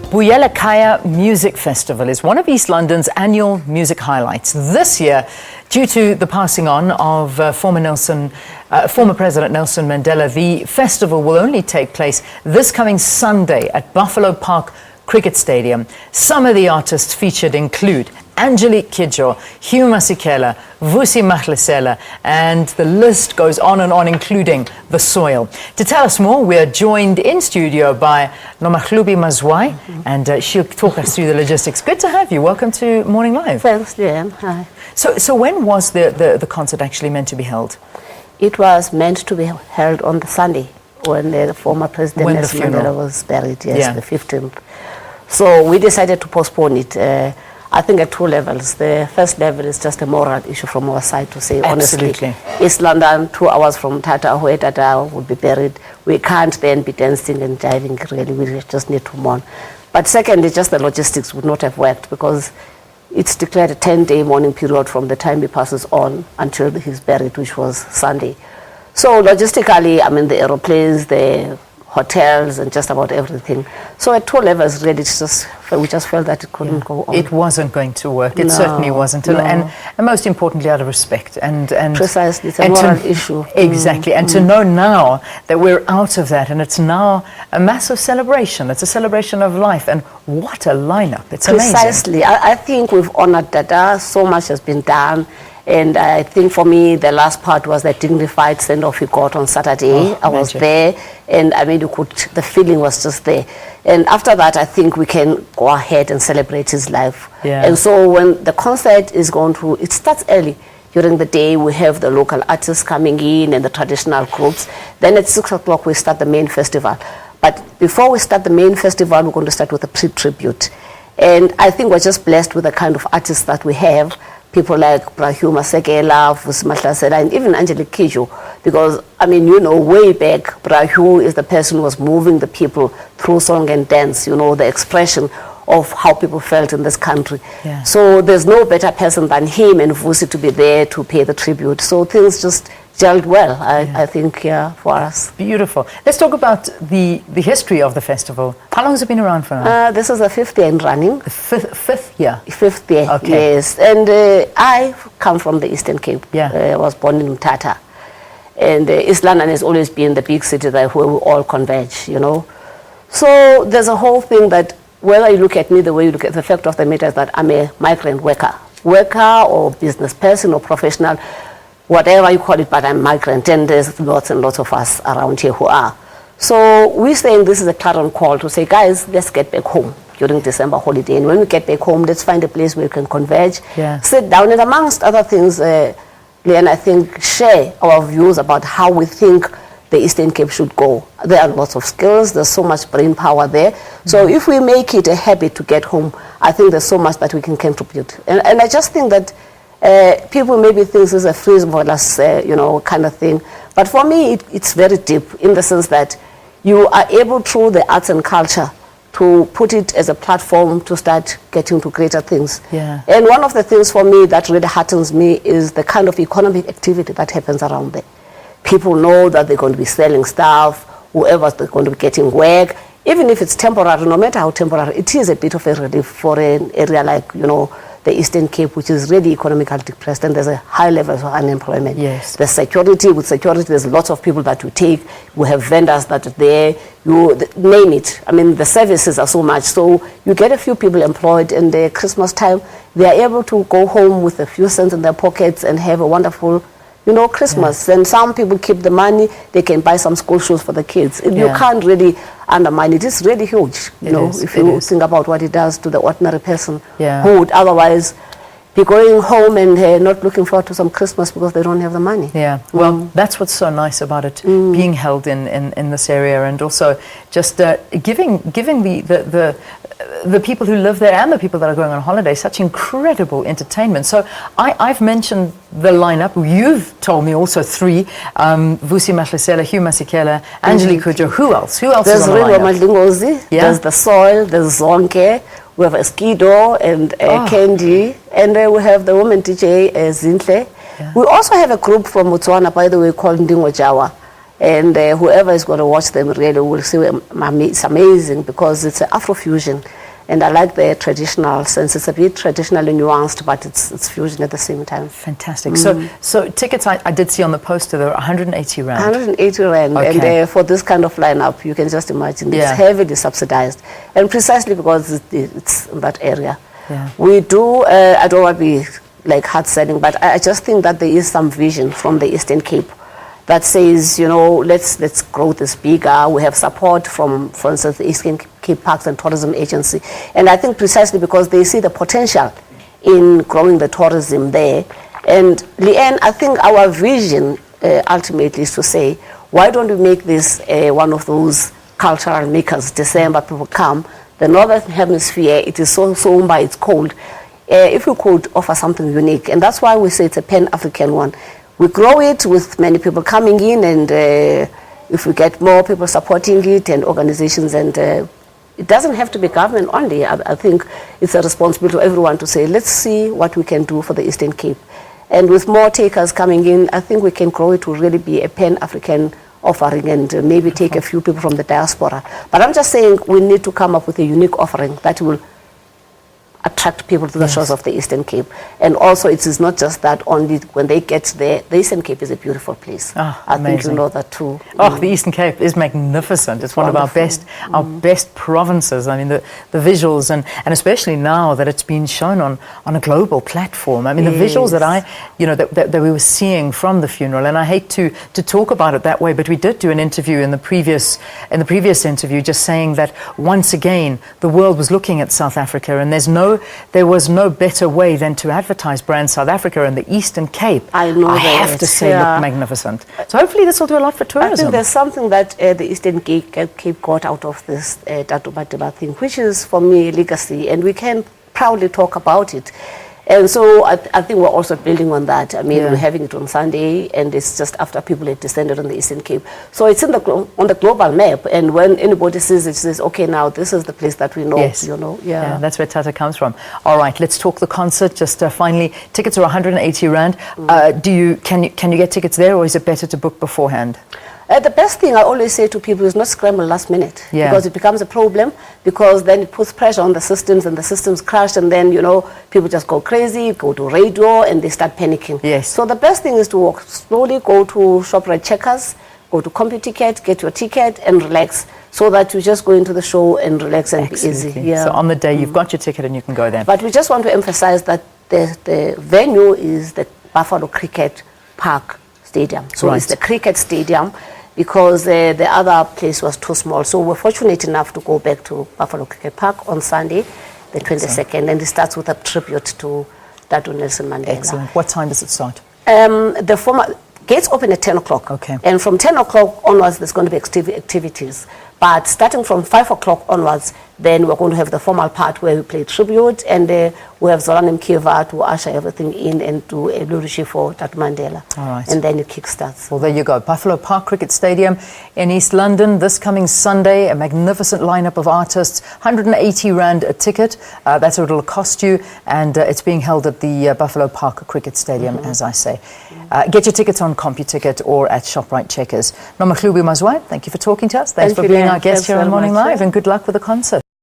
Buyel'ekhaya Music Festival is one of East London's annual music highlights. This year, due to the passing on of former President Nelson Mandela, the festival will only take place this coming Sunday at Buffalo Park Cricket Stadium. Some of the artists featured include Angelique Kidjo, Hugh Masekela, Vusi, Mahlasela, and the list goes on and on, including The Soil. To tell us more, we are joined in studio by Nomahlubi Mazwai, and she'll talk us through the logistics. Good to have you. Welcome to Morning Live. Thanks, Liam. Hi. So when was the concert actually meant to be held? It was meant to be held on the Sunday when the former President Nelson Mandela was buried, yes, the 15th. So we decided to postpone it. I think at two levels. The first level is just a moral issue from our side to say, honestly, East London, 2 hours from Tata, where Tata would be buried. We can't then be dancing and jiving, really. We just need to mourn. But secondly, just the logistics would not have worked because it's declared a 10-day mourning period from the time he passes on until he's buried, which was Sunday. So logistically, I mean, the aeroplanes, the hotels, and just about everything. So at two levels, really, we just felt that it couldn't go on. It wasn't going to work. It certainly wasn't. No. And most importantly, out of respect. And precisely, it's a moral issue. Exactly. And to know now that we're out of that, and it's now a massive celebration. It's a celebration of life. And what a lineup. It's amazing. Precisely. I think we've honored Dada. So much has been done. And I think for me, the last part was the dignified send-off he got on Saturday. I was there, and I mean, the feeling was just there. And after that, I think we can go ahead and celebrate his life. Yeah. And so when the concert is going to, it starts early. During the day, we have the local artists coming in and the traditional groups. Then at 6 o'clock, we start the main festival. But before we start the main festival, we're going to start with a pre-tribute. And I think we're just blessed with the kind of artists that we have. People like Hugh Masekela, Vusi, Mahlasela, and even Angelique Kidjo. Because, I mean, you know, way back, Hugh is the person who was moving the people through song and dance, you know, the expression of how people felt in this country. Yeah. So there's no better person than him and Vusi to be there to pay the tribute. So things just gelled well, I think, for us. Beautiful. Let's talk about the history of the festival. How long has it been around for now? This is the 5th year in running. The fifth year? 5th year, okay. Yes. And I come from the Eastern Cape. Yeah. I was born in Tata. And East London has always been the big city where we all converge, you know. So there's a whole thing that whether you look at me the way you look at the fact of the matter is that I'm a migrant worker or business person or professional, whatever you call it, but I'm migrant, and there's lots and lots of us around here who are. So we're saying this is a clarion call to say, guys, let's get back home during December holiday. And when we get back home, let's find a place where we can converge, sit down, and amongst other things, Leanne, I think, share our views about how we think the Eastern Cape should go. There are lots of skills, there's so much brain power there. So if we make it a habit to get home, I think there's so much that we can contribute. And I just think that people maybe think this is a frivolous, you know, kind of thing. But for me, it's very deep in the sense that you are able through the arts and culture to put it as a platform to start getting to greater things. Yeah. And one of the things for me that really heartens me is the kind of economic activity that happens around there. People know that they're going to be selling stuff, whoever's going to be getting work, even if it's temporary, no matter how temporary, it is a bit of a relief for an area like, you know, the Eastern Cape, which is really economically depressed, and there's a high level of unemployment. Yes. The security, with security, there's lots of people that you take. We have vendors that are there. You name it. I mean, the services are so much. So you get a few people employed, and the Christmas time, they are able to go home with a few cents in their pockets and have a wonderful, you know, Christmas. And some people keep the money. They can buy some school shoes for the kids. You can't really undermine it. It's really huge, you know, if you think about what it does to the ordinary person who would otherwise be going home and not looking forward to some Christmas because they don't have the money. Yeah, well, that's what's so nice about it, being held in this area, and also just giving the people who live there and the people that are going on holiday such incredible entertainment. So I've mentioned the lineup. You've told me also 3, Vusi, Mahlasela, Hugh Masekela, Angelique Kidjo. Who else? Who else is on the lineup? There's there's The Soil, there's Zonke, we have Skido and Candy, and we have the woman DJ Zintle. We also have a group from Botswana, by the way, called Ndingo Jawa. And whoever is going to watch them really will see it's amazing because it's an Afrofusion. And I like the traditional sense. It's a bit traditionally nuanced, but it's fusion at the same time. Fantastic. So tickets, I did see on the poster, there were 180 rand. 180 rand. Okay. And for this kind of lineup, you can just imagine it's heavily subsidized. And precisely because it's in that area. Yeah. We do, I don't want to be like hard selling, but I just think that there is some vision from the Eastern Cape that says, you know, let's grow this bigger. We have support from, for instance, the Eastern Cape Parks and Tourism Agency. And I think precisely because they see the potential in growing the tourism there. And Leanne, I think our vision ultimately is to say, why don't we make this one of those cultural makers? December, people come. The Northern Hemisphere, it is so by it's cold. If we could offer something unique, and that's why we say it's a Pan-African one. We grow it with many people coming in, and if we get more people supporting it and organizations, and it doesn't have to be government only. I think it's a responsibility to everyone to say, let's see what we can do for the Eastern Cape. And with more takers coming in, I think we can grow it to really be a Pan-African offering and maybe take a few people from the diaspora. But I'm just saying we need to come up with a unique offering that will attract people to the shores of the Eastern Cape. And also it is not just that only when they get there. The Eastern Cape is a beautiful place. I think you know that too. Oh, the Eastern Cape is magnificent. It's one of our best provinces. I mean, the visuals, and especially now that it's been shown on a global platform. I mean, the visuals that that we were seeing from the funeral, and I hate to talk about it that way, but we did do an interview in the previous interview just saying that once again the world was looking at South Africa, and there was no better way than to advertise brand South Africa and the Eastern Cape. I have to say, look magnificent. So hopefully this will do a lot for tourism. I think there's something that the Eastern Cape got out of this Datu Madeba thing, which is for me legacy, and we can proudly talk about it. And so I think we're also building on that. I mean, we're having it on Sunday, and it's just after people had descended on the Eastern Cape. So it's on the global map, and when anybody sees it, says, okay, now this is the place that we know, you know. Yeah, that's where Tata comes from. All right, let's talk the concert. Just finally, tickets are 180 rand. Can you get tickets there, or is it better to book beforehand? The best thing I always say to people is not scramble last minute, because it becomes a problem, because then it puts pressure on the systems, and the systems crash, and then, you know, people just go crazy, go to radio, and they start panicking. So the best thing is to walk slowly, go to ShopRite Checkers, go to CompuTicket, get your ticket, and relax, so that you just go into the show and relax and be easy. So on the day, you've got your ticket and you can go there. But we just want to emphasize that the venue is the Buffalo Cricket Park Stadium. So it's the cricket stadium, because the other place was too small. So we're fortunate enough to go back to Buffalo Cricket Park on Sunday, the 22nd, and it starts with a tribute to Dr. Nelson Mandela. Excellent. What time does it start? The former gates open at 10 o'clock. Okay. And from 10 o'clock onwards, there's going to be activities. But starting from 5 o'clock onwards, then we're going to have the formal part where we play tribute, and we have Zoran Mkiva to usher everything in and do a liturgy for Dr. Mandela. All right. And then it kickstarts. Well, there you go. Buffalo Park Cricket Stadium in East London this coming Sunday. A magnificent lineup of artists. 180 rand a ticket. That's what it'll cost you. And it's being held at the Buffalo Park Cricket Stadium, as I say. Get your tickets on CompuTicket or at ShopRite Checkers. Nomahlubi Mazwai, thank you for talking to us. Thanks for being our guest here on Morning Live, and good luck with the concert.